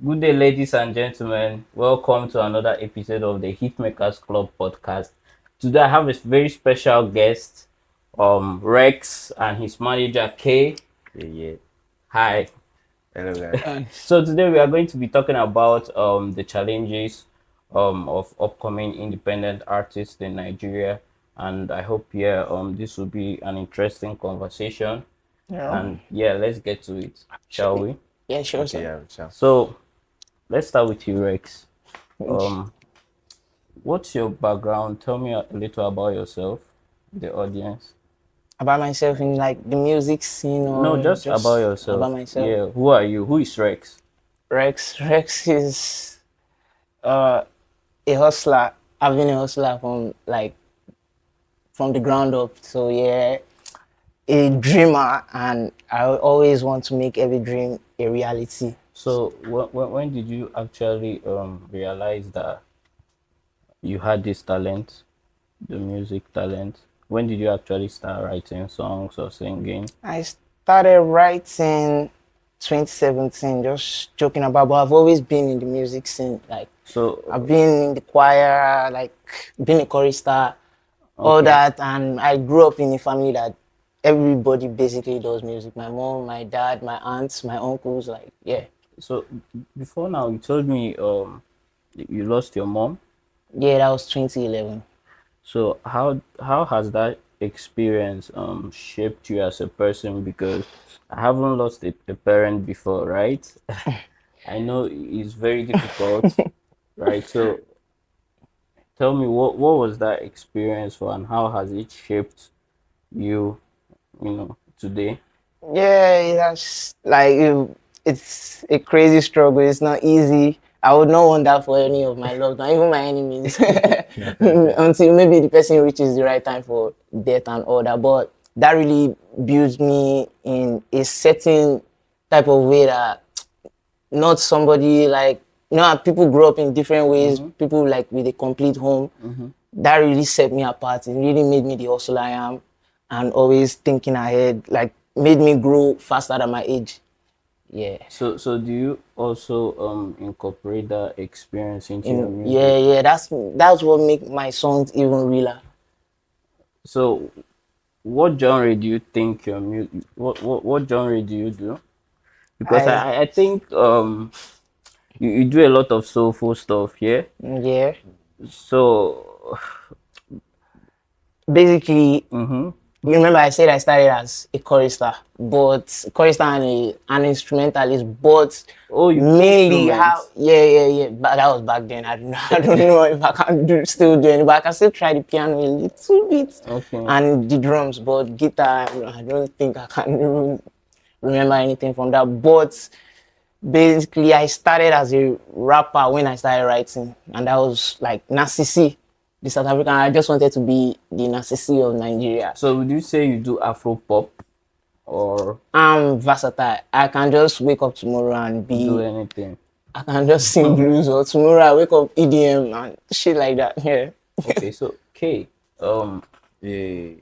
Good day, ladies and gentlemen. Welcome to another episode of the Hitmakers Club podcast. Today, I have a very special guest, Rex, and his manager Kay. Yeah, yeah. Hi. Hello, guys. So today we are going to be talking about the challenges of upcoming independent artists in Nigeria, and I hope this will be an interesting conversation. Yeah, And yeah, let's get to it, shall actually. we? Yeah, sure, Okay, sir. yeah, ciao. So let's start with you, Rex. Um, what's your background? Tell me a little about yourself, the audience. About myself in like the music scene No, or just about just yourself. about myself. Yeah, who are you? Who is Rex? Rex is uh, a hustler. I've been a hustler from the ground up. So yeah, a dreamer, and I always want to make every dream a reality. So when did you actually realize that you had this talent, the music talent? When did you actually start writing songs or singing? I started writing 2017, just joking about, but I've always been in the music scene. Like So I've been in the choir, like being a chorister, all okay, that, and I grew up in a family that everybody basically does music. My mom, my dad, my aunts, my uncles, like yeah. so before now you told me you lost your mom. Yeah, that was 2011. So how has that experience shaped you as a person? Because I haven't lost a parent before, right? I know it's very difficult, right? So tell me what was that experience for and how has it shaped you, today? Yeah, that's like it's a crazy struggle. It's not easy. I would not want that for any of my loved ones, even my enemies, until maybe the person reaches the right time for death and all that. But that really builds me in a certain type of way that not somebody like people grow up in different ways. People like with a complete home. That really set me apart. It really made me the hustler I am, and always thinking ahead. Like made me grow faster than my age. Yeah. So do you also incorporate that experience into your In music? yeah, that's what make my songs even realer. So what genre do you think your music what genre do you do? Because I I think you do a lot of soulful stuff, yeah. yeah. So Basically, mm-hmm. you remember I said I started as a chorister, but chorister and an instrumentalist, but Oh, you play mainly how instruments. yeah. But that was back then. I don't know if I can still do it, but I can still try the piano a little bit Okay. and the drums, but guitar, I don't think I can even remember anything from that. But basically, I started as a rapper when I started writing, and that was like Nasisi, the South African. I just wanted to be the Nasisi of Nigeria. So would you say you do Afro pop or I'm versatile. I can just wake up tomorrow and do be. anything? I can just sing blues, or tomorrow I wake up EDM and shit like that. Yeah. Okay, so Kay, um, Yeah,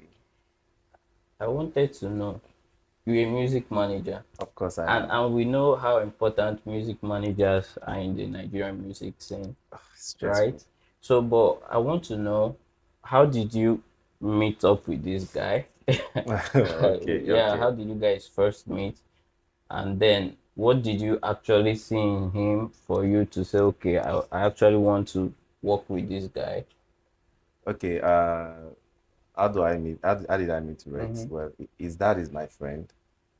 I wanted to know you're a music manager, of course I and am. and we know how important music managers are in the Nigerian music scene, Stressful. right? So, but I want to know how did you meet up with this guy? Okay, Yeah, okay. how did you guys first meet? And then what did you actually see in him for you to say, okay, I actually want to work with this guy? Okay, how do I meet? How did I meet Rex? Mm-hmm. Well, his dad is my friend.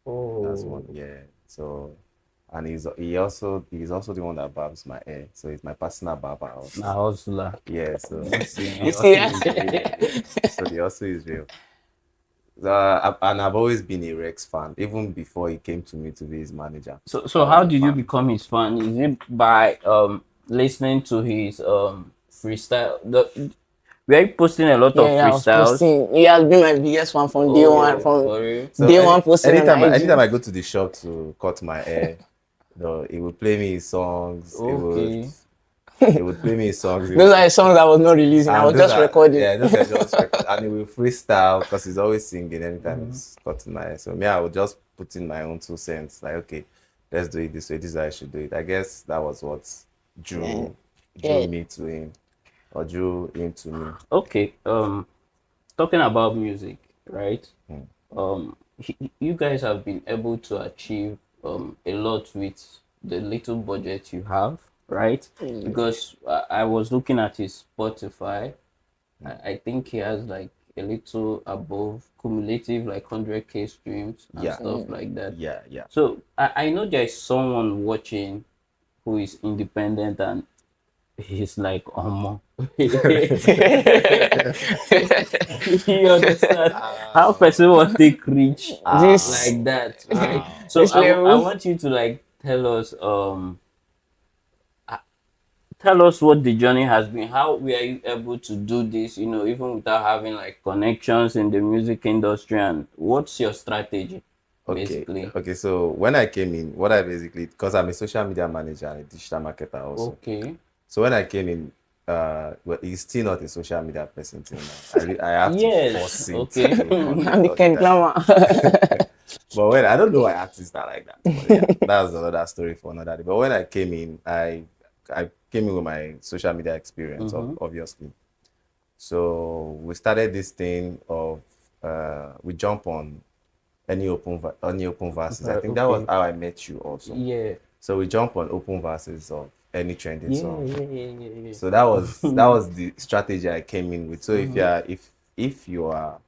That's one, Oh, yeah. So, and he's also the one that barbs my hair. So he's my personal barber na also. hustler. Yeah, so You see, na You the see, also hustler. is real. So the also is real. And I've always been a Rex fan, even before he came to me to be his manager. So I how was a did you fan. become his fan? Is it by listening to his freestyle? Were you posting a lot of yeah, I was freestyles? posting. He has been my biggest fan from day one, Oh, from for real? So day one posting on anytime IG. I go to the shop to cut my hair, he would play me his songs. Okay. He would play me his songs. Those are the songs I was not releasing. I And was just recording. those are just record. And he will freestyle because he's always singing anytime Mhm. he's cutting my hair. So me, I would just put in my own 2 cents. Like, okay, let's do it this way. This is how I should do it. I guess that was what Yeah. drew Yeah. me to him, or drew him to me. Okay. Talking about music, right? Mm. You guys have been able to achieve a lot with the little budget you have, right? Because I was looking at his Spotify. I think he has like a little above cumulative like 100K streams and Yeah, stuff like that. yeah. So I know there is someone watching who is independent and he's like, oh, you understand how person will take reach This like that, right? Wow. So this I level. want you to like tell us what the journey has been. How were you able to do this, even without having like connections in the music industry, and what's your strategy Okay, basically? okay. So when I came in, what I basically, because I'm a social media manager and a digital marketer also. Okay. So when I came in, well, he's still not a social media person till now. I have to Yes. force him to Okay. do I'm content the all the Ken time. Glamour. But when I don't know why artists are like that. But yeah, that's another story for another day. But when I came in, I came in with my social media experience, obviously. So we started this thing of we jump on any open verses. I think that was Okay. how I met you also. Yeah. So we jump on open verses of any trending Yeah. song. Yeah. So that was the strategy I came in with. So if you are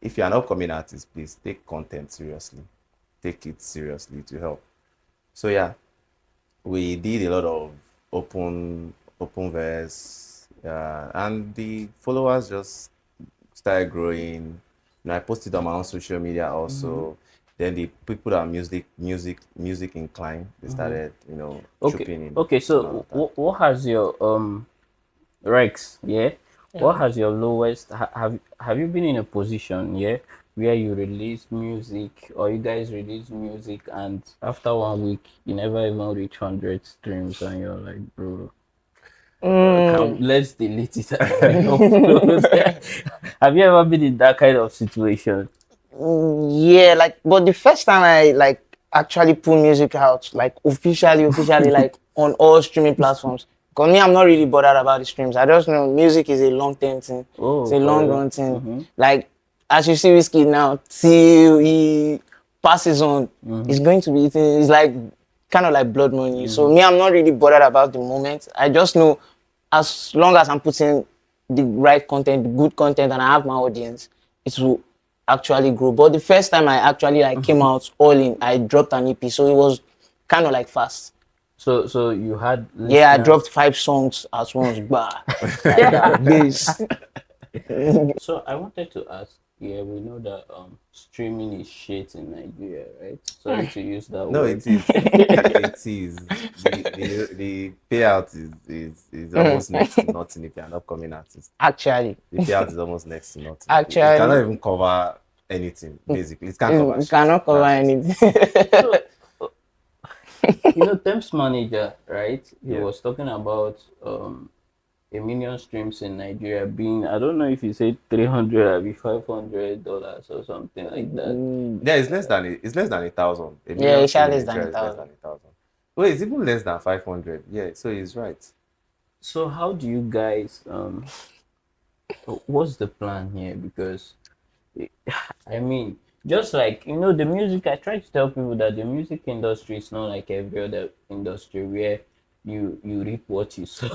if you're an upcoming artist, please take content seriously. Take it seriously to help. So yeah, we did a lot of open verse, and the followers just started growing. I posted on my own social media also. Then the people that are music inclined, they started, Okay. trooping in Okay. and all So of that. what has your Rex? Yeah. What Yeah. has your lowest? Have you been in a position, yeah, where you release music or you guys release music and after 1 week you never even reach 100 streams and you're like, bro, Mm, can let's delete it and re-upload. Have you ever been in that kind of situation? yeah, like, but the first time I like actually put music out, like officially, like on all streaming platforms. Cause me, I'm not really bothered about the streams. I just know music is a long term thing. It's Oh, a for long real? run thing. Like as you see Whiskey now, till he passes on, it's going to be eating. It's like kind of like blood money. So me, I'm not really bothered about the moment. I just know as long as I'm putting the right content, the good content, and I have my audience, it will actually grow. But the first time I actually like came out all in, I dropped an EP, so it was kind of like fast. So you had Yeah, I listeners. dropped 5 songs at once, bah, like that. Bass. So I wanted to ask, yeah, we know that streaming is shit in Nigeria, right? Sorry to use that No, word. it is. It is. The payout is almost next to nothing if you're an upcoming artist. Actually, The payout is almost next to nothing. It cannot actually, even cover anything, basically. It can't cover it shit. cannot cover That's just it. anything. So Temps manager, right? He Yeah. was talking about 1 million streams in Nigeria being, I don't know if he said 300 or be $500 or something like that. Yeah, it's less than 1,000. A Yeah, million it's stream in less than Nigeria is less 1,000. than 1,000. Wait, it's even less than 500. Yeah, so he's right. So how do you guys what's the plan here? Because I mean, just like the music, I try to tell people that the music industry is not like every other industry where you reap what you sow.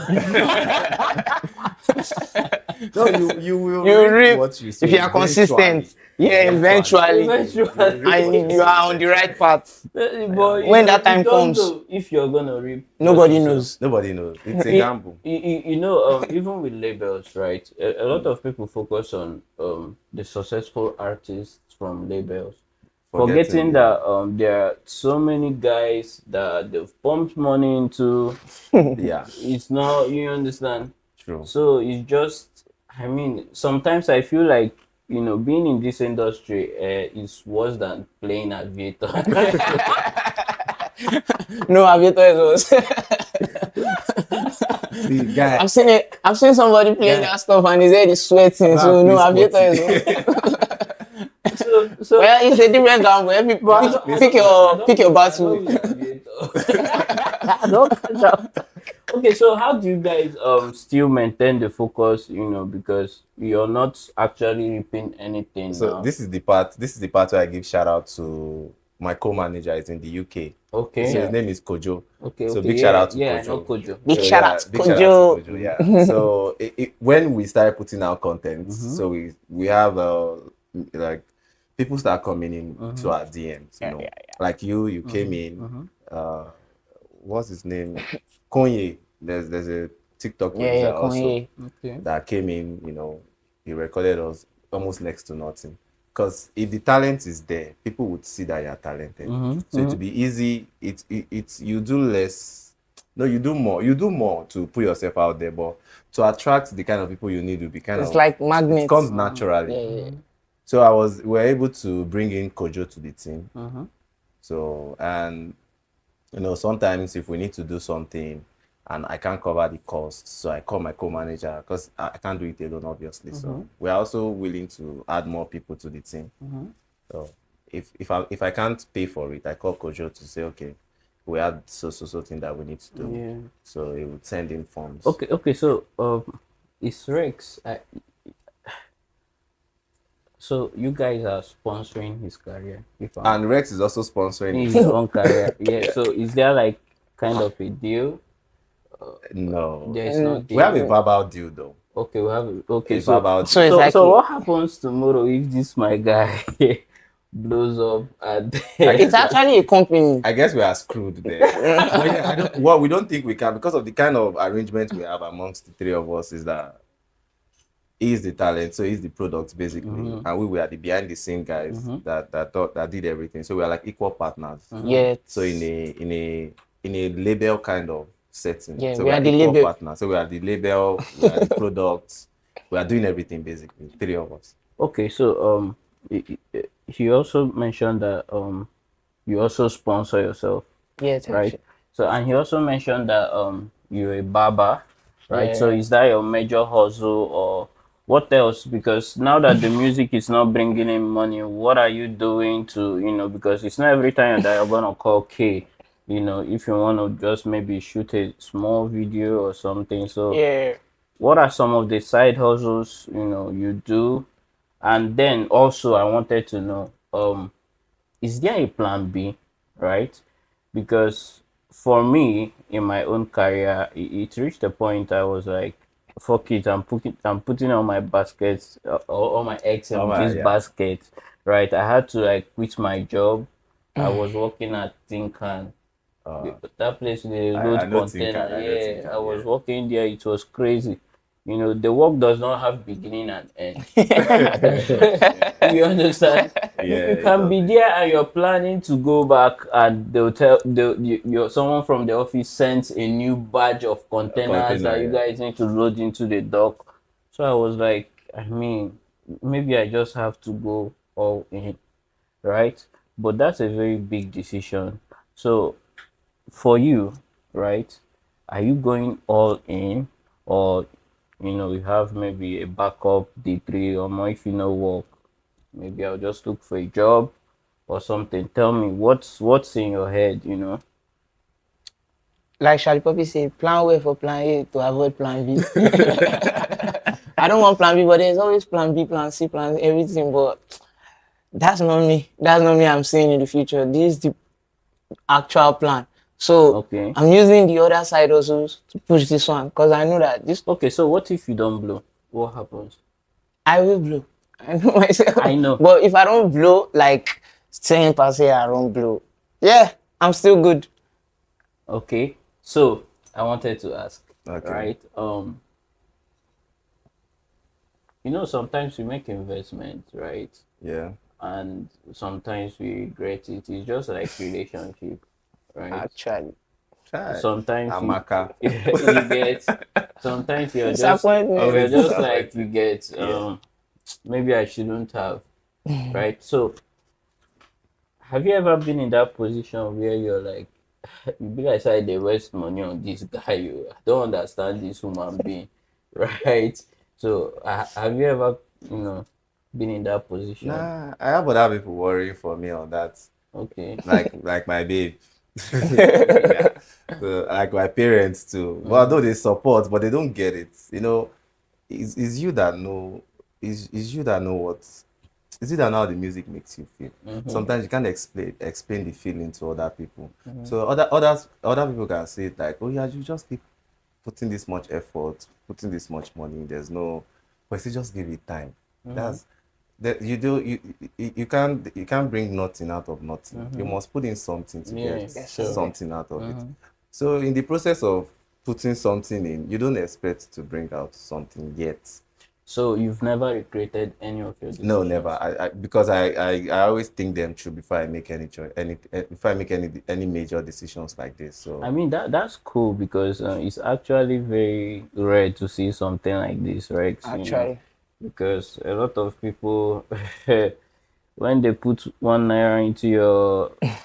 No, you will You reap reap what you sow if you are eventually. consistent. Yeah, eventually, Eventually. You reap what and you you sow are on the right eventually. path. But When that you time don't comes, know if you're gonna reap what nobody you sow. knows. Nobody knows. It's a You, gamble. even with labels, right? A lot of people focus on the successful artists from labels, Forgetting forgetting the that there are so many guys that they've pumped money into. yeah, It's not, you understand. true. So it's just, I mean, sometimes I feel like being in this industry is worse than playing aviator. No, Aviator is worse. See, guy, I've seen it. I've seen somebody playing guy, that stuff and his head is sweating. go So and no, play Aviator sporty. is worse. So Well, it's a different gamble. Every pick your battle. Okay, so how do you guys still maintain the focus? Because you're not actually reaping anything So now. this is the part. This is the part where I give shout out to my co-manager. Is in the UK. Okay, So his Yeah. name is Kojo. okay, So okay, big shout yeah, out to yeah, I know Kojo. Kojo. Big So shout out yeah, to big shout out to Kojo. Kojo. Yeah. So when we started putting out content, Mm-hmm. so we have like people start coming in to our DMs. Yeah, yeah, Like you came Mm-hmm. in. Mm-hmm. Uh, what's his name? Konye. There's a TikTok yeah, yeah. producer also Kanye. Okay. that came in. He recorded us almost next to nothing. Because if the talent is there, people would see that you're talented. Mm-hmm. So it Mm-hmm. would be easy. It's you do less. No, you do more. You do more to put yourself out there, but to attract the kind of people you need to be kind It's of like it comes magnets. naturally. Yeah, yeah. So we were able to bring in Kojo to the team. Mm-hmm. So and sometimes if we need to do something and I can't cover the cost, so I call my co-manager because I can't do it alone, obviously. Mm-hmm. So we're also willing to add more people to the team. Mm-hmm. So if I can't pay for it, I call Kojo to say, okay, we had so thing that we need to do. Yeah. So he would send in forms. Okay. So it's Rex. So you guys are sponsoring his career, if I'm And Rex is also sponsoring in it. his own career. Yeah. So is there like kind of a deal? No. There is no We have a deal. verbal deal though. Okay, we have okay. A verbal So deal. it's So like so what happens tomorrow if this my guy blows up at it's actually a company. I guess we are screwed there. But yeah, we don't think we can because of the kind of arrangement we have amongst the three of us is that he's the talent, so he's the product basically, and we were the behind the scene guys that did everything. So we are like equal partners. Yeah. So in a label kind of setting. Yeah, So we we are are the equal label. partners. So we are the label, we are the product, we are doing everything basically. Three of us. Okay, so he also mentioned that you also sponsor yourself, Yes, right? actually. So and he also mentioned that you're a barber, right? So Yeah. is that your major hustle or what else? Because now that the music is not bringing in money, what are you doing to because it's not every time that you're gonna call K. If you want to just maybe shoot a small video or something. So Yeah. what are some of the side hustles you do? And then also I wanted to know, is there a plan B, right? Because for me, in my own career, it reached a point I was like, fuck it, I'm putting all my baskets, all my eggs Oh in my, this yeah. basket, right? I had to like quit my job. I was working at Tinkan. That place they I load know Tinker, container. I know Yeah, I Tinker, was yeah. working there. It was crazy. The work does not have beginning and end. You understand? Yeah, You it can be doesn't. there and you're planning to go back, and they'll tell someone from the office sends a new batch of containers Container, that you yeah. guys need to load into the dock. So I was like, maybe I just have to go all in, right? But that's a very big decision. So for you, right? Are you going all in, or you have maybe a backup D3, or more if you know work? Maybe I'll just look for a job or something. Tell me what's in your head. Like Charlie Poppy said, plan well for plan A to avoid plan B. I don't want plan B, but there's always plan B, plan C, plan everything. But that's not me. That's not me I'm seeing in the future. This is the actual plan. So Okay. I'm using the other side also to push this one because I know that this Okay, so what if you don't blow? What happens? I will blow. I know myself. I know. But if I don't blow, like 10% I don't blow. Yeah, I'm still good. Okay. So I wanted to ask, Okay. right? Sometimes we make investments, right? Yeah. And sometimes we regret it. It's just like relationship, right? Actually. Try. Sometimes Amaka. you get sometimes Disappointment. you're Always just like disappointed. you get Yeah. maybe I shouldn't have, right? So have you ever been in that position where you're like you be like say they waste money on this guy, I don't understand this human being, right? So have you ever been in that position? Nah, I have other people worrying for me on that. Okay. Like my babe. Yeah. So, like my parents too. Well, though they support, but they don't get it. You know, it's you that know. Is you that know what. It's you that know how the music makes you feel. Mm-hmm. Sometimes you can't explain the feeling to other people. So other people can say it like, oh yeah, you just keep putting this much effort, putting this much money. There's no, but you just give it time. That's that you do you can't bring nothing out of nothing. You must put in something to Yeah, get sure. something out of it. So in the process of putting something in, you don't expect to bring out something yet. So you've never regretted any of your No, never. decisions? I because I always think them through before I make any choice, before I make any major decisions like this. I So mean that's cool because it's actually very rare to see something like this, right? You know, Actually, because a lot of people when they put 1 naira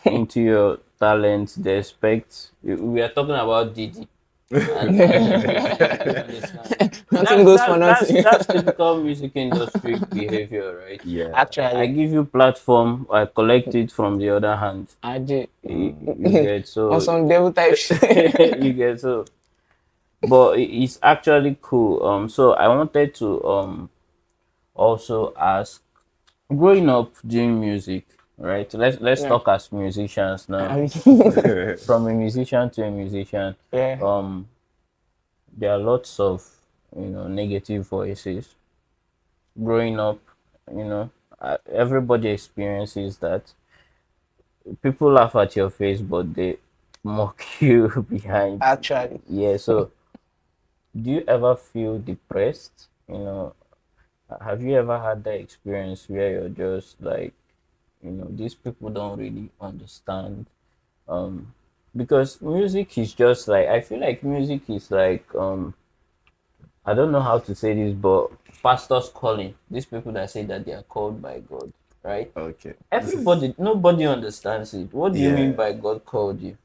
into your talent, they expect we are talking about Didi. And you understand. nothing goes for nothing. That's typical music industry behavior, right? yeah. I Actually, give you platform, I collect it from the other hand. I did. You get On so some devil type shit. you get so, but it's actually cool. So I wanted to also ask, growing up doing music, right? Let's Yeah. talk as musicians now. From a musician to a musician, Yeah. um, there are lots of negative voices growing up. You know, everybody experiences that. People laugh at your face, but they mock you behind. Actually, Yeah. So, do you ever feel depressed? Have you ever had that experience where you're just like, these people don't really understand? Um, because music is just like, I feel like music is like I don't know how to say this, but pastors calling these people that say that they are called by God, right? Okay. Nobody understands it. What do you mean Yeah. by God called you,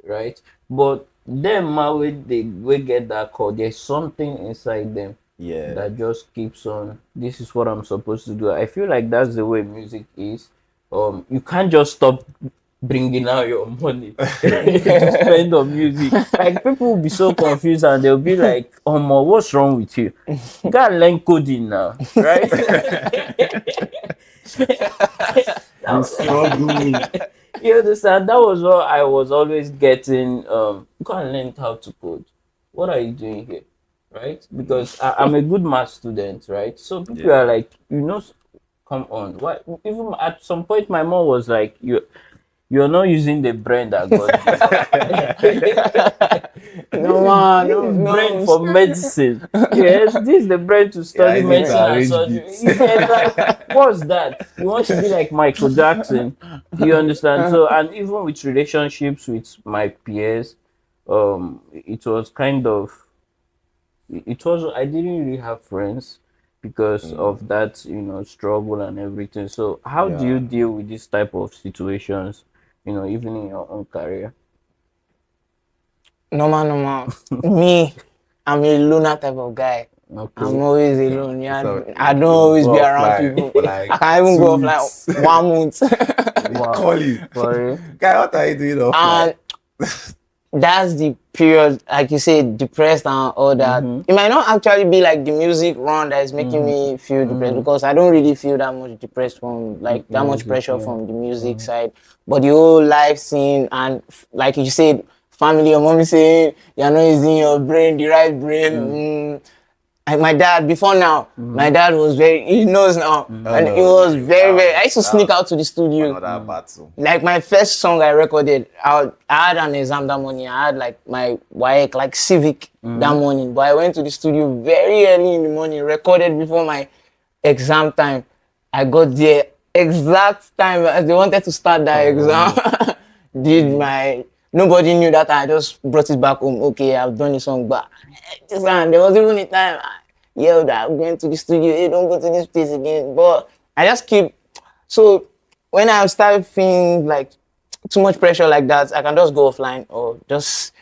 right? But them, when they get that call, there's something inside them Yeah. that just keeps on. This is what I'm supposed to do. I feel like that's the way music is. You can't just stop bringing out your money to spend on music. Like people will be so confused and they'll be like, "Oh, mo, what's wrong with you? You gotta learn coding now, right?" The struggle. You understand? That was what I was always getting. Go and learn how to code. What are you doing here? Right? Because I'm a good math student, right? So people are Yeah. like, come on. What? Even at some point, my mom was like, you're not using the brain that God no this man, this no, is brain no. for medicine. Yes, this is the brain to Yeah, study I need to medicine and arrange surgery. beats. It's like, what's that? You want to be like Michael Jackson? You understand? So, and even with relationships with my peers, it was kind of, it was, I didn't really have friends because of that, struggle and everything. So, how do you Yeah. deal with this type of situations? Even in your own career. No man, no man. Me, I'm a loner type of guy. I'm Okay. always alone. Yeah, So I don't you always be go around offline people. for I like can't even go two off like weeks. 1 month. They Wow. call you. For real? Guy, what are you doing offline? And that's the period, like you said, depressed and all that. Mm-hmm. It might not actually be like the music run that is making Mm-hmm. me feel depressed Mm-hmm. because I don't really feel that much depressed from like that much Music, pressure yeah. from the music side. But the whole life scene and like you said, family, your mommy saying you're not using your brain, the right brain. Like my dad before now, my dad was very he knows now. Oh And it no, was very, very I used to that sneak was out to the studio. another battle. Like my first song I recorded, I had an exam that morning. I had like my WAEC, like Civic that morning. But I went to the studio very early in the morning, recorded before my exam time. I got there exact time as they wanted to start that Oh, exam. Did my nobody knew that I just brought it back home. Okay, I've done the song, but this one there was even a time I yelled that I'm going to the studio. Hey, don't go to this place again. But I just keep so when I start feeling like too much pressure like that, I can just go offline or just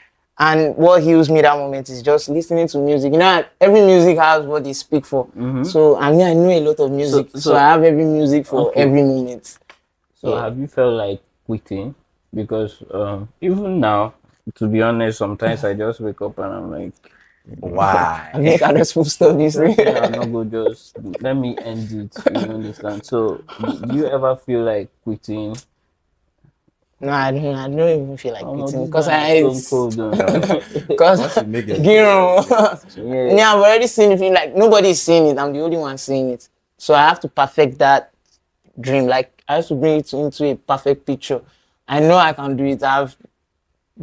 And what heals me that moment is just listening to music. You know, every music has what they speak for. So I mean, I know a lot of music, so I have every music for every moment. So have you felt like quitting? Because even now, to be honest, sometimes I just wake up and I'm like, Why? I think I just full stop this just thing. me, I'll not go. Just let me end it. You understand? So do you ever feel like quitting? No, I don't even feel like Oh no, quitting this because guy is stone cold. because Once you make it, yeah, Yeah. I've already seen it. Like nobody's seeing it. I'm the only one seeing it. So I have to perfect that dream. Like I have to bring it into a perfect picture. I know I can do it. I've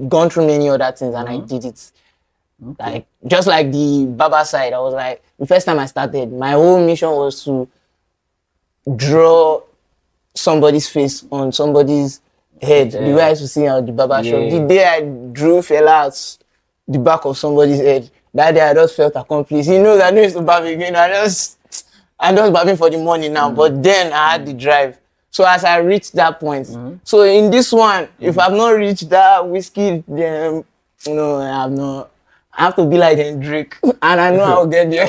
gone through many other things and I did it. Okay. Like just like the Baba side, I was like the first time I started, my whole mission was to draw somebody's face on somebody's head. The way I used to see at the barber shop. The Yeah. day I drew fella at the back of somebody's head, that day I just felt accomplished. He knows I don't used to barb again. I'm just barbing for the money now. But then I had the drive. So as I reached that point, so in this one, if I've not reached that whiskey, then I have not. I have to be like Drake, and I know I'll get there.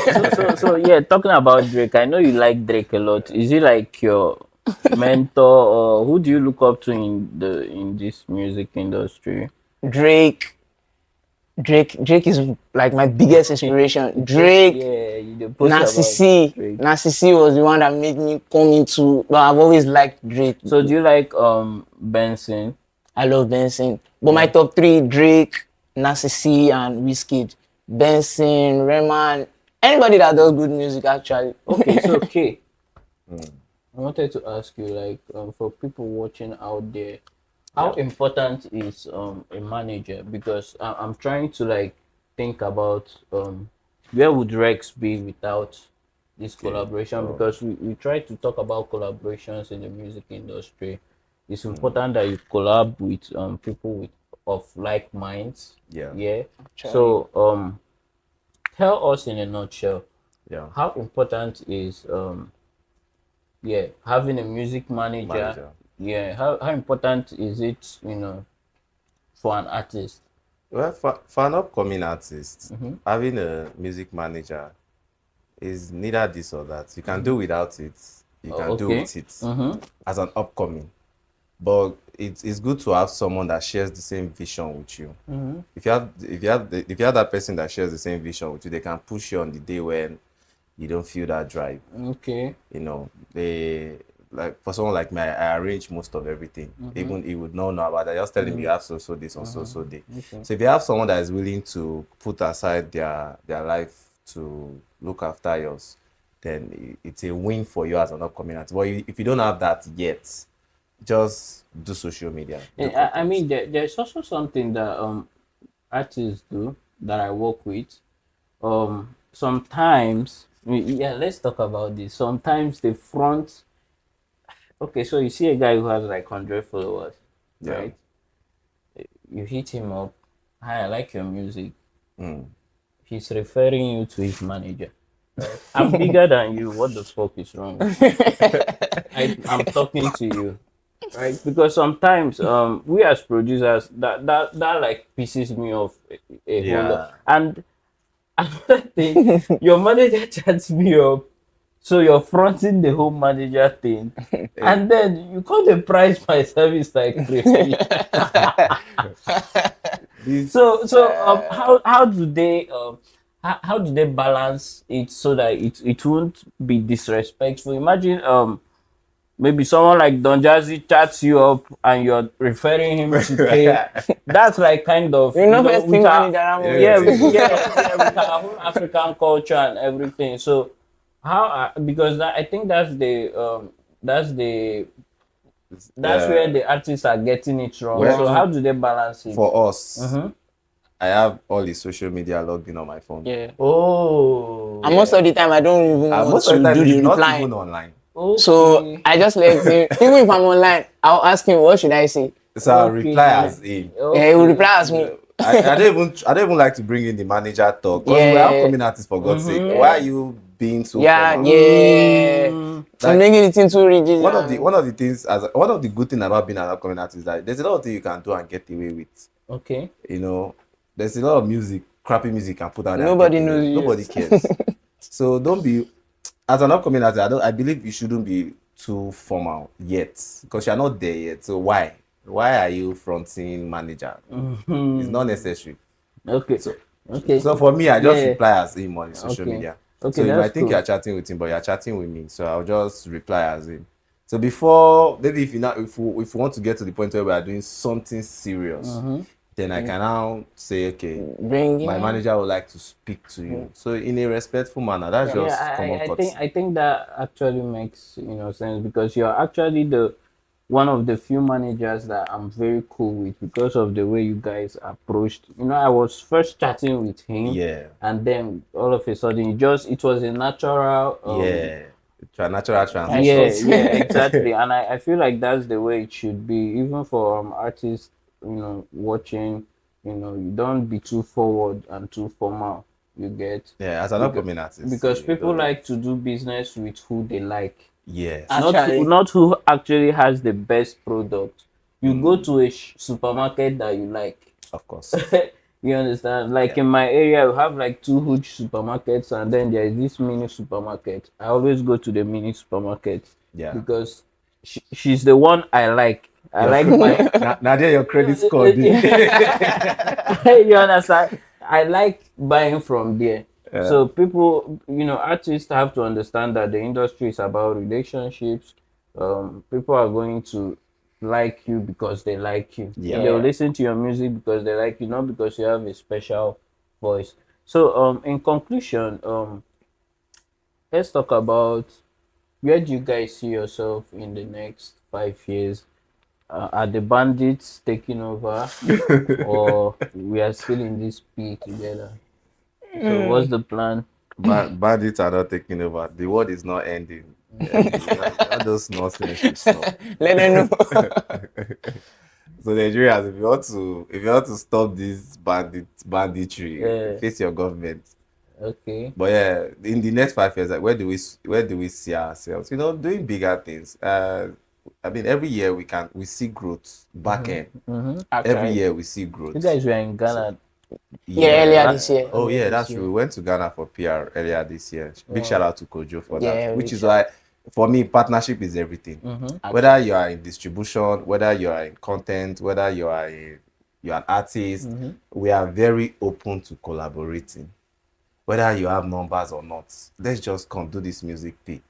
So yeah, talking about Drake, I know you like Drake a lot. Is he like your mentor, or who do you look up to in this music industry? Drake, Drake is like my biggest inspiration. Drake, Yeah, you the post about Narcissi. Drake. Narcissi was the one that made me come into. But I've always liked Drake. So do you like Benson? I love Benson. But my top three: Drake, Narcissi, and Wizkid. Benson, Rayman, anybody that does good music actually. Okay, so okay. I wanted to ask you, like, for people watching out there, how important is a manager? Because I'm trying to like think about where would Rex be without this collaboration? Because we try to talk about collaborations in the music industry. It's important that you collab with people with of like minds. Yeah. Yeah. So tell us in a nutshell, Yeah. how important is having a music manager. Yeah, how important is it, for an artist? Well, for an upcoming artist, having a music manager is neither this or that. You can do without it. You can do Okay. with it as an upcoming. But it's good to have someone that shares the same vision with you. If you have that person that shares the same vision with you, they can push you on the day when you don't feel that drive. Okay. They like for someone like me, I arrange most of everything. Even he would not know about that. Just telling me you have so this on so day. Okay. So if you have someone that is willing to put aside their life to look after yours, then it's a win for you as an upcoming artist. But if you don't have that yet, just do social media. Do I mean, there's also something that artists do that I work with. Sometimes, yeah, let's talk about this. Sometimes the front. Okay, so you see a guy who has like 100 followers, Yeah. right? You hit him up. Hi, I like your music. He's referring you to his manager. Right? I'm bigger than you. What the fuck is wrong? I'm talking to you, right? Because sometimes we as producers that like pisses me off a whole lot. And another thing, your manager chats me up, so you're fronting the whole manager thing, and then you call the price my service like crazy. So how do they how do they balance it so that it won't be disrespectful? Imagine maybe someone like Don Jazzy chats you up and you're referring him to pay. That's like kind of First with thing our, manager. with our whole African culture and everything. So how because I think that's where the artists are getting it wrong. Well, so how do they balance it? For us, I have all the social media logged in on my phone. Yeah. Oh. And most of the time I don't even And want most of to the time, do he's the not reply. even online. Okay. So I just let him. Even if I'm online, I'll ask him what should I say. So I'll Okay. reply as him. Yeah, he will reply as me. I don't even like to bring in the manager talk because we're Yeah. upcoming artists for God's sake. Why are you being so Yeah, formal? yeah. Like, I'm making it into rigid. one of the things one of the good thing about being an upcoming artist is that there's a lot of things you can do and get away with. Okay. there's a lot of music, crappy music, and put out there. Nobody knows you. Nobody cares. So don't be, as an upcoming artist, I believe you shouldn't be too formal yet because you're not there yet. So why? Why are you fronting manager? It's not necessary. Okay. So, Okay. so for me, I just Yeah. reply as him on social Okay. media. Okay, So you that's might think cool. you're chatting with him, but you're chatting with me. So I'll just reply as him. So before, maybe if we want to get to the point where we are doing something serious, then I can now say, okay, my manager would like to speak to you. So in a respectful manner, that's just common courtesy. I think that actually makes sense because you're actually the one of the few managers that I'm very cool with because of the way you guys approached. I was first chatting with him, Yeah. and then all of a sudden, it was a natural. Yeah. Natural Yeah, transition. yeah, exactly. And I feel like that's the way it should be, even for artists, watching, you don't be too forward and too formal, you get? Yeah, as an upcoming artist. Because you people don't- like to do business with who they like, Yes. Actually. not who actually has the best product. You go to a supermarket that you like. Of course. You understand? Like in my area, we have like two huge supermarkets, and then there is this mini supermarket. I always go to the mini supermarket Yeah. because she's the one I like. I like my. Now there your credit score. You understand? I like buying from there. So people, artists have to understand that the industry is about relationships. People are going to like you because they like you. Yeah. They'll listen to your music because they like you, not because you have a special voice. So in conclusion, let's talk about where do you guys see yourself in the next 5 years? Are the bandits taking over, or we are still in this peak together? So what's the plan? Bandits are not taking over. The world is not ending. All those nonsense should stop. Let them know. So Nigerians, if you want to stop this banditry, Yeah. face your government. Okay. But yeah, in the next 5 years, like where do we see ourselves? Doing bigger things. I mean, every year we see growth back end. Every year we see growth. You guys were in Ghana. Yeah, earlier this year. Oh yeah, that's true. We went to Ghana for PR earlier this year. Big shout out to Kojo for Yeah, that. Which big is why, for me, partnership is everything. Whether you are in distribution, whether you are in content, whether you're an artist, we are very open to collaborating. Whether you have numbers or not, let's just come do this music thing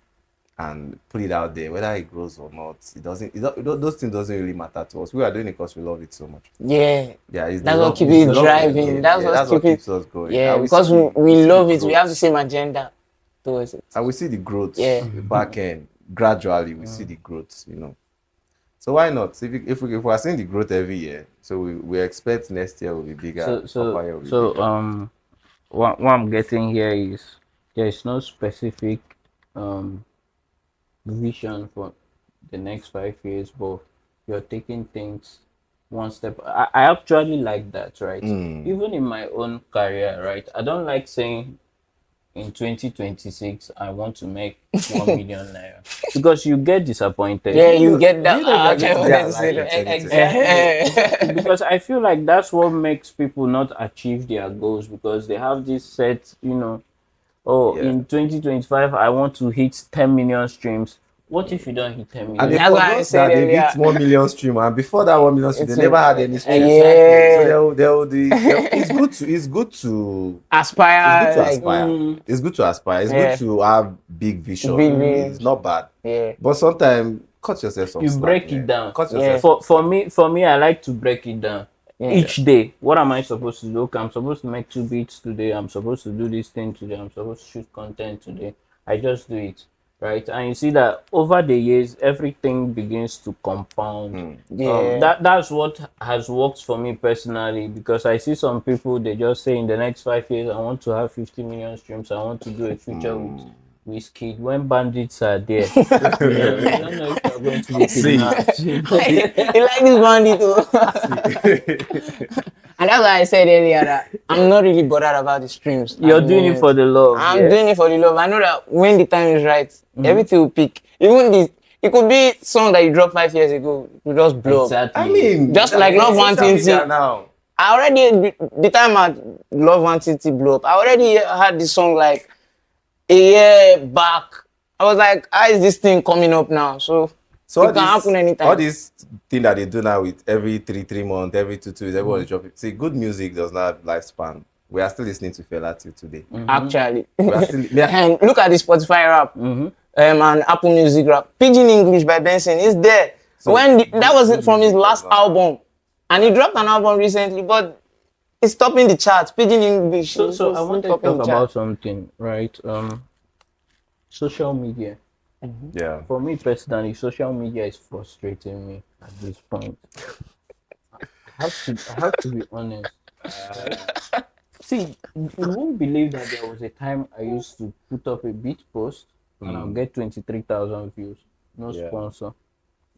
and put it out there. Whether it grows or not, those things doesn't really matter to us. We are doing it because we love it so much. Yeah. Yeah, it's the That's love- what keeps it's the it love- driving. yeah, That's yeah, what that's what keep it- keeps us going. Yeah, And because see we the love it. We growth. have the same agenda towards it. And we see the growth. Yeah. The back end gradually. We see the growth. So why not? If we are seeing the growth every year, so we expect next year will be bigger. upper year will be bigger. What I'm getting here is there is no specific vision for the next 5 years, but you're taking things one step. I actually like that, right? Even in my own career, right? I don't like saying in 2026 I want to make 1 million naira because you get disappointed. Yeah, you get that. you know you're I getting wanted there to say alive that. in Exactly. Because I feel like that's what makes people not achieve their goals because they have this set, Yeah. in 2025 I want to hit 10 million streams. What if you don't hit 10 million? And they That's why I forgot said that they earlier. hit 1 million stream, and before that 1 million stream, they It's never a- had any stream. Yeah. So it's good to Aspire. like, aspire. It's good to aspire. It's Yeah. good to have big vision. Big It's dreams. not bad. Yeah. But sometimes cut yourself some You slack, break man. it down. Cut Yeah. yourself. For me I like to break it down. Yeah. Each day, what am I supposed to do? Okay, I'm supposed to make 2 beats today. I'm supposed to do this thing today. I'm supposed to shoot content today. I just do it, right? And you see that over the years, everything begins to compound. Yeah. That's what has worked for me personally because I see some people they just say in the next 5 years I want to have 50 million streams. I want to do a feature with Wizkid. When bandits are there, you don't know if you're going to be kidnapped. You like this bandit too. And that's why I said earlier that I'm not really bothered about the streams. at You're the doing it moment. for the love. I'm yeah. doing it for the love. I know that when the time is right, everything will pick. Even this, it could be song that you dropped 5 years ago, you just blow up. Exactly. I mean, Just like Love social One Thing media Thing. now. I already the time I Love One City blew up. I already had this song like a year back. I was like, how is this thing coming up now? So So it can happen all anytime. this thing that they do now with every 3 months, every 2 2 everybody drop it. See, good music does not have lifespan. We are still listening to Fela till today. Actually. We are still yeah. And look at the Spotify rap and Apple Music rap. Pidgin English by Benson is there. So, That was good from his music last does not- album, and he dropped an album recently, but it's topping the charts. Pidgin English. So, is so I still wanted to topping talk the about charts. something, right? Social media. Yeah. For me personally, social media is frustrating me at this point. I have to be honest. See, you won't believe that there was a time I used to put up a beat post and I'll get 23,000 views. No Yeah. sponsor,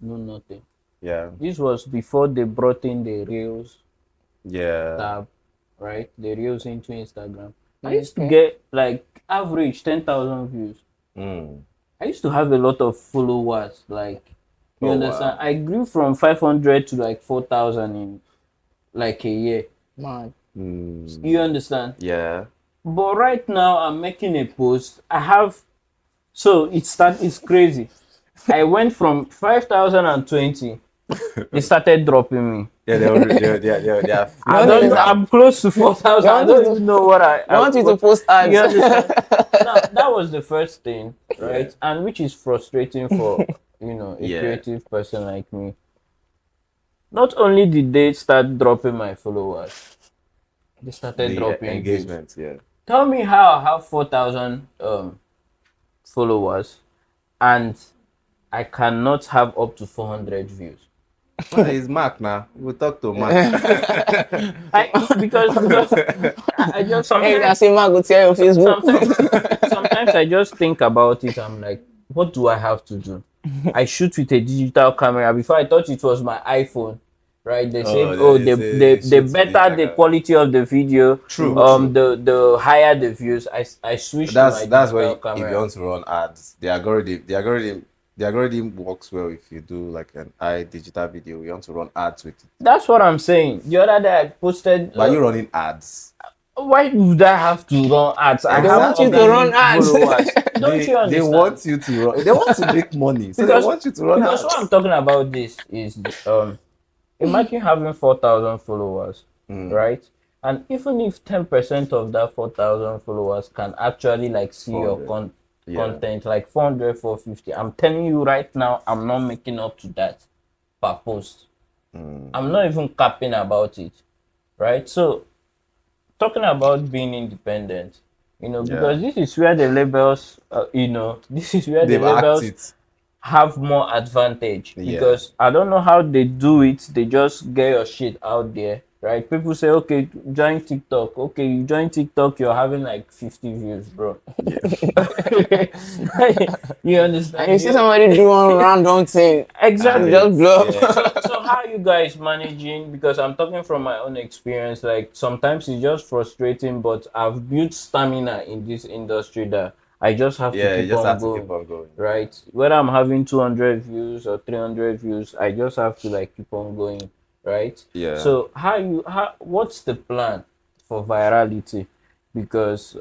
no nothing. Yeah. This was before they brought in the Reels Yeah. tab, right? The Reels into Instagram. I used to get like average 10,000 views. Mm. I used to have a lot of followers. Like, you Oh, understand? wow. I grew from 500 to like 4,000 in like a year. Man. Mm. You understand? Yeah. But right now, I'm making a post. It's crazy. I went from 5,020. They started dropping me. Yeah, they are I don't know. I'm close to 4,000. I don't even know what I want you to post ads. You understand? Now, that was the first thing, right? Yeah. And which is frustrating for a Yeah. creative person like me. Not only did they start dropping my followers, they started The dropping views. engagement, yeah. Tell me how I have 4,000 followers and I cannot have up to 400 views. It's Mark now. We'll talk to Mark. Because I just Hey, I sometimes, say, man, go tell your Facebook. sometimes I just think about it. I'm like, what do I have to do? I shoot with a digital camera. Before I thought it was my iPhone, right? They said, the shoot with better digital the camera. quality of the video, True. the higher the views. I switched to my That's digital why if camera. you want to run ads, the algorithm works well if you do like an high digital video. You want to run ads with it. That's what I'm saying. The other day I posted. But you running ads. Why would I have to run ads? I They have want you to organic run ads. followers. Don't you understand? They want you to run. They want to make money, so Because- they want you to run Because ads. what I'm talking about this is imagine having 4,000 followers, right? And even if 10% of that 4,000 followers can actually like see your 400. content, like 400, 450, I'm telling you right now, I'm not making up to that per post. I'm not even capping about it, right? So, talking about being independent, because this is where the labels, this is where the They've hacked labels it. have more advantage Yeah. because I don't know how they do it. They just get your shit out there, right? People say, okay, join TikTok. Okay, you join TikTok, you're having like 50 views, bro. You understand? And you see somebody do one random thing, Exactly. just blow up. Yeah. So how are you guys managing? Because I'm talking from my own experience. Like sometimes it's just frustrating, but I've built stamina in this industry that I just have Yeah, to you keep just on have to going. keep on going. Right? Whether I'm having 200 views or 300 views, I just have to like keep on going, right? Yeah. So what's the plan for virality? Because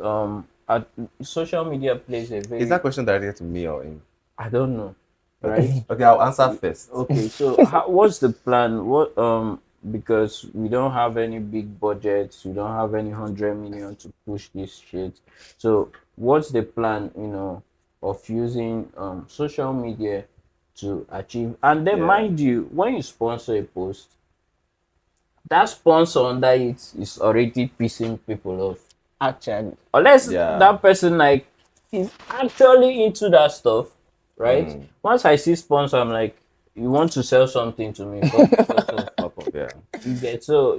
social media plays a very Is that question directed to me or him? I don't know, right? Okay, I'll answer first. Okay, so what's the plan? Because we don't have any big budgets, we don't have any 100 million to push this shit. So what's the plan, of using social media to achieve? And then Yeah. mind you, when you sponsor a post, that sponsor under it is already pissing people off. Actually, Unless Yeah. that person like is actually into that stuff, right? Once I see sponsor, I'm like, you want to sell something to me? Pop up, yeah. You get so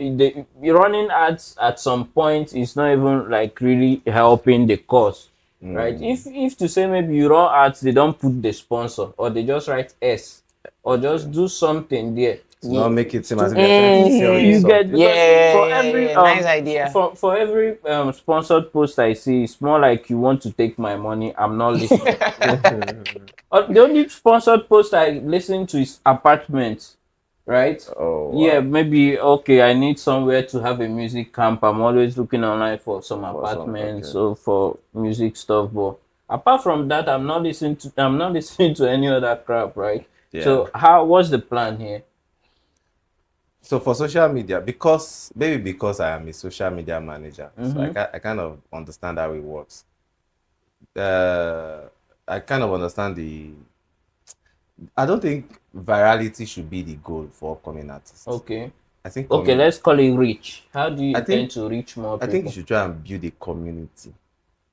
running ads at some point is not even like really helping the cause, right? If to say maybe you run ads, they don't put the sponsor or they just write S or just do something there. To not make it seem as if they're trying to sell you You get something. because for every nice idea. for every sponsored post I see, it's more like you want to take my money. I'm not listening. The only sponsored post I listen to is apartments, right? Oh Yeah, wow. maybe okay, I need somewhere to have a music camp. I'm always looking online for some For some, apartments okay. or for music stuff, but apart from that, I'm not listening to any other crap, right? Yeah. So how what's the plan here? So for social media, because maybe because I am a social media manager, so Mm-hmm. I kind of understand how it works. Uh, I kind of understand the. I don't think virality should be the goal for upcoming artists. Okay. I think Okay, community. let's call it reach. How do you I intend think to reach more you people? should try and build a community.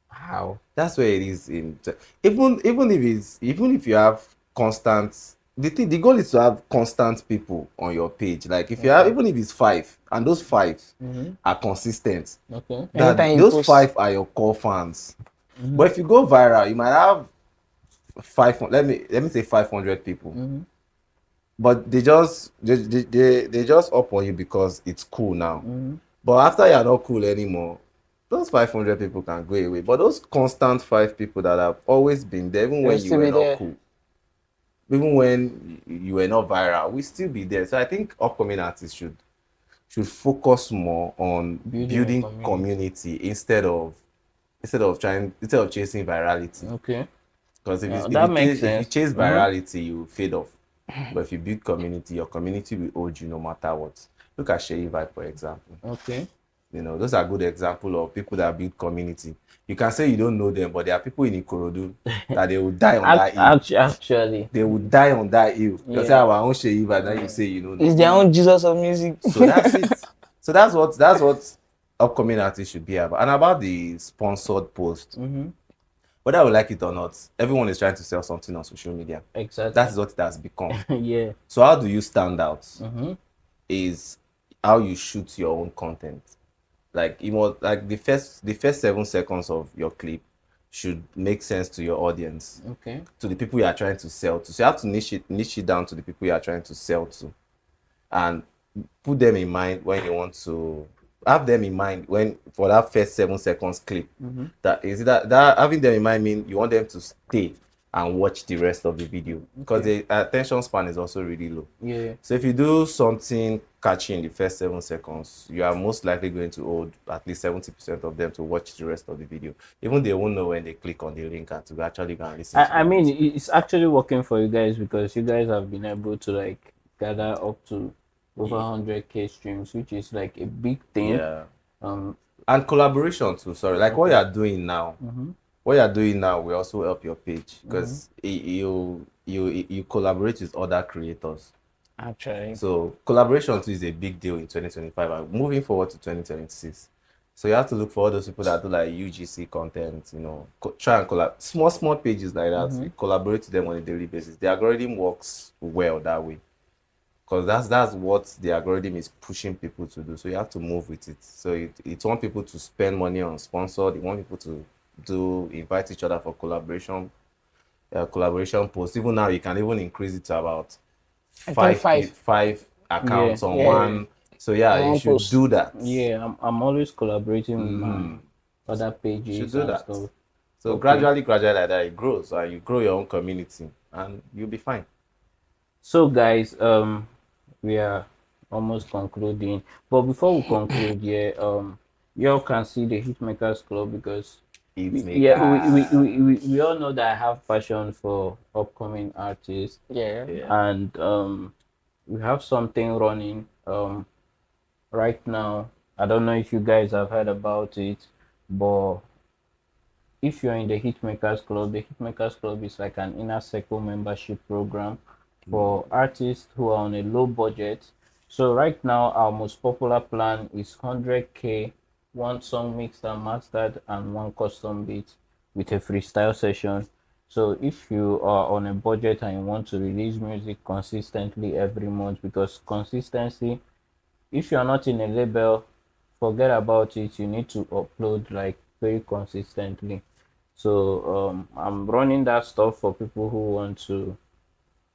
How? That's where it is in. Even if you have constant. The goal is to have constant people on your page. Like if you have, Okay. even if it's five, and those five Mm-hmm. are consistent, Okay. that Anytime you those post, five are your core fans. Mm-hmm. But if you go viral, you might have five. Let me say 500 people, Mm-hmm. but they just up on you because it's cool now. Mm-hmm. But after you're not cool anymore, those 500 people can go away. But those constant five people that have always been there, even they'll when you still were be not there. cool, even when you were not viral, we still be there. So I think upcoming artists should focus more on Building a building community. community instead of chasing virality. Okay. Because That makes if you sense. chase Mm-hmm. virality, you fade off. But if you build community, your community will hold you no matter what. Look at Shay Vibe, for example. Okay. You know, those are good examples of people that build community. You can say you don't know them, but there are people in Ikorodu that they will die on that hill. Actually, They will die on that hill. You say yeah. our own Shay Vibe, now you say you know It's them. their own Jesus of music. So that's it. So that's what upcoming artists should be about. And about the sponsored post, Mm-hmm. whether we like it or not, everyone is trying to sell something on social media. That Exactly. is what it has become. Yeah. So how do you stand out? Mm-hmm. Is how you shoot your own content. Like you know, like the first 7 seconds of your clip should make sense to your audience, Okay. to the people you are trying to sell to. So you have to niche it down to the people you are trying to sell to, and put them in mind when you want to have them in mind when for that first 7 seconds clip. Mm-hmm. That is that having them in mind mean you want them to stay and watch the rest of the video because Okay. the attention span is also really low. Yeah. So if you do something catchy in the first 7 seconds, you are most likely going to hold at least 70% of them to watch the rest of the video. Even they won't know when they click on the link and to actually go and listen to I the mean, music. it's actually working for you guys because you guys have been able to like gather up to over 100K streams, which is like a big thing. Yeah. Um. And collaboration too, sorry. Like what you Okay. are doing now. Mm-hmm. What you are doing now will also help your page Mm-hmm. because you collaborate with other creators. Actually, So collaboration too is a big deal in 2025 and moving forward to 2026. So you have to look for all those people that do like UGC content, you know, try and collab small pages like that. Mm-hmm. You collaborate with them on a daily basis. The algorithm works well that way because that's what the algorithm is pushing people to do. So you have to move with it. So it want people to spend money on sponsored. It want people to do invite each other for collaboration posts. Even now, you can even increase it to about I think five. five Yeah. accounts on Yeah, one. So yeah, on you one should post. do that. Yeah. I'm always collaborating with my Mm, other you should pages do and that. stuff. So Okay. gradually like that, it grows, and you grow your own community, and you'll be fine. So guys, we are almost concluding. But before we conclude, yeah, y'all can see the Hitmakers Club because It's yeah, maker. we all know that I have passion for upcoming artists, Yeah. Yeah. and we have something running right now. I don't know if you guys have heard about it, but if you're in the Hitmakers Club, the Hitmakers Club is like an inner circle membership program for artists who are on a low budget. So right now, our most popular plan is 100K, one song mixed and mastered, and one custom beat with a freestyle session. So if you are on a budget and you want to release music consistently every month, because consistency, if you are not in a label, forget about it. You need to upload like very consistently. So I'm running that stuff for people who want to,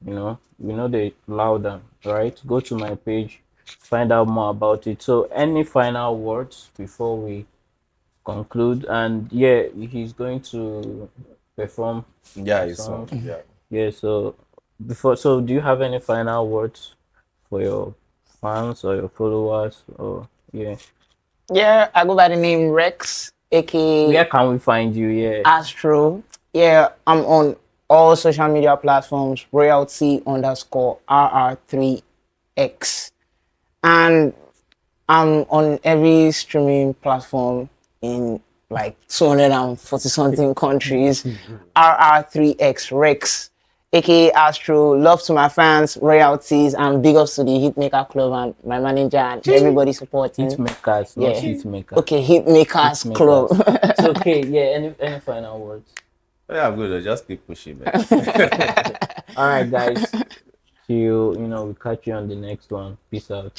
the louder, right? Go to my page, find out more about it. So any final words before we conclude? And yeah, he's going to perform Yeah, a it's song. yeah. Yeah. So do you have any final words for your fans or your followers? Or yeah, Yeah, I go by the name Rex, aka where can we find you? Yeah. Astro. Yeah, I'm on all social media platforms, royalty underscore RR3X. And I'm on every streaming platform in like 240 something countries. RR3X Rex, aka Astro. Love to my fans, royalties, and big ups to the Hitmaker Club and my manager and everybody supporting. Hitmakers, not Yeah. hitmaker. Okay, Hitmakers Club. Hitmakers. It's okay. Yeah. Any final words? Yeah, I'm good. Just keep pushing, man. All right, guys. See you. You know, we catch you on the next one. Peace out.